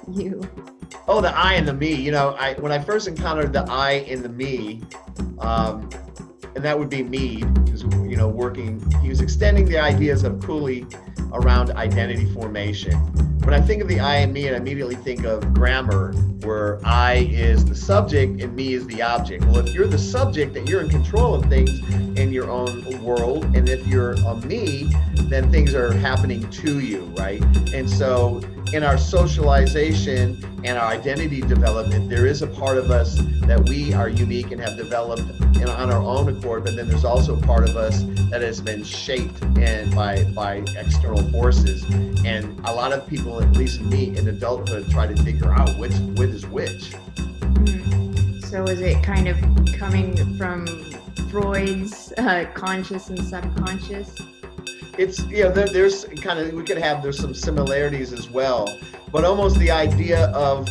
You. Oh, the I and the me. When I first encountered the I in the me, um, and that would be Mead, who's working. He was extending the ideas of Cooley around identity formation. When I think of the I and me, I immediately think of grammar, where I is the subject and me is the object. Well, if you're the subject, then you're in control of things in your own world, and if you're a me, then things are happening to you, right? And so in our socialization and our identity development, there is a part of us that we are unique and have developed on our own accord, but then there's also a part of us that has been shaped by external forces. And a lot of people, at least me in adulthood, try to figure out which is which. So is it kind of coming from Freud's conscious and subconscious? It's there's there's some similarities as well, but almost the idea of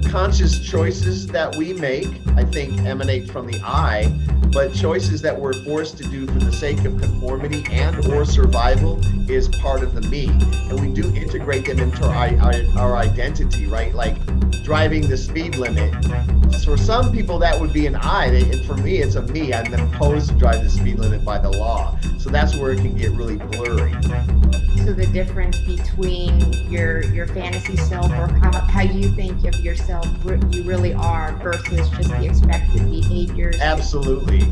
conscious choices that we make, I think, emanate from the I, but choices that we're forced to do for the sake of conformity and or survival is part of the me, and we do integrate them into our identity, right? Like driving the speed limit. For some people, that would be an I, and for me, it's a me. I'm imposed to drive the speed limit by the law. So that's where it can get really blurry. So the difference between your fantasy self, or how you think of yourself, you really are, versus just the expected behaviors. Absolutely.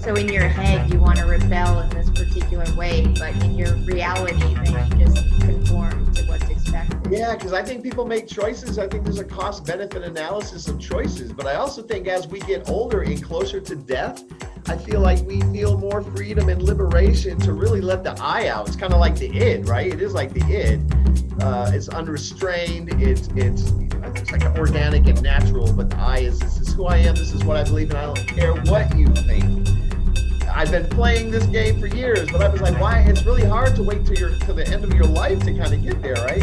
So in your head, you want to rebel in this particular way, but in your reality, then you just conform to what's expected. Yeah, because I think people make choices. I think there's a cost-benefit analysis of choices, but I also think as we get older and closer to death, I feel like we feel more freedom and liberation to really let the I out. It's kind of like the id, right? It is like the id. It's unrestrained. It's like organic and natural. But the I is, this is who I am. This is what I believe, and I don't care what you think. I've been playing this game for years, but I was like, why? It's really hard to wait to the end of your life to kind of get there, right?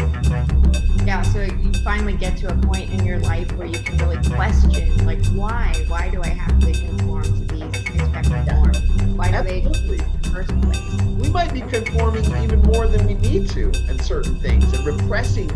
Yeah, so you finally get to a point in your life where you can really question, like, why? Why do I have to conform to these expected norms? Why do they exist in the first place? We might be conforming even more than we need to in certain things, and repressing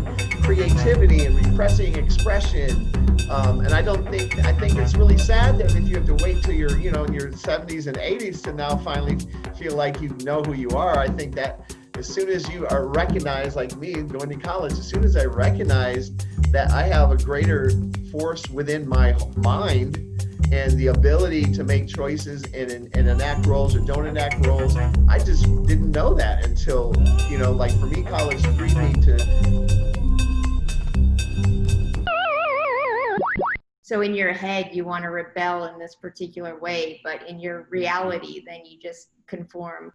creativity and repressing expression. And I think it's really sad that if you have to wait till you're, in your 70s and 80s to now finally feel like you know who you are. I think that as soon as you are recognized, like me going to college, as soon as I recognized that I have a greater force within my mind and the ability to make choices and enact roles or don't enact roles, I just didn't know that until, like for me, college freed me to. So in your head, you want to rebel in this particular way, but in your reality, then you just conform.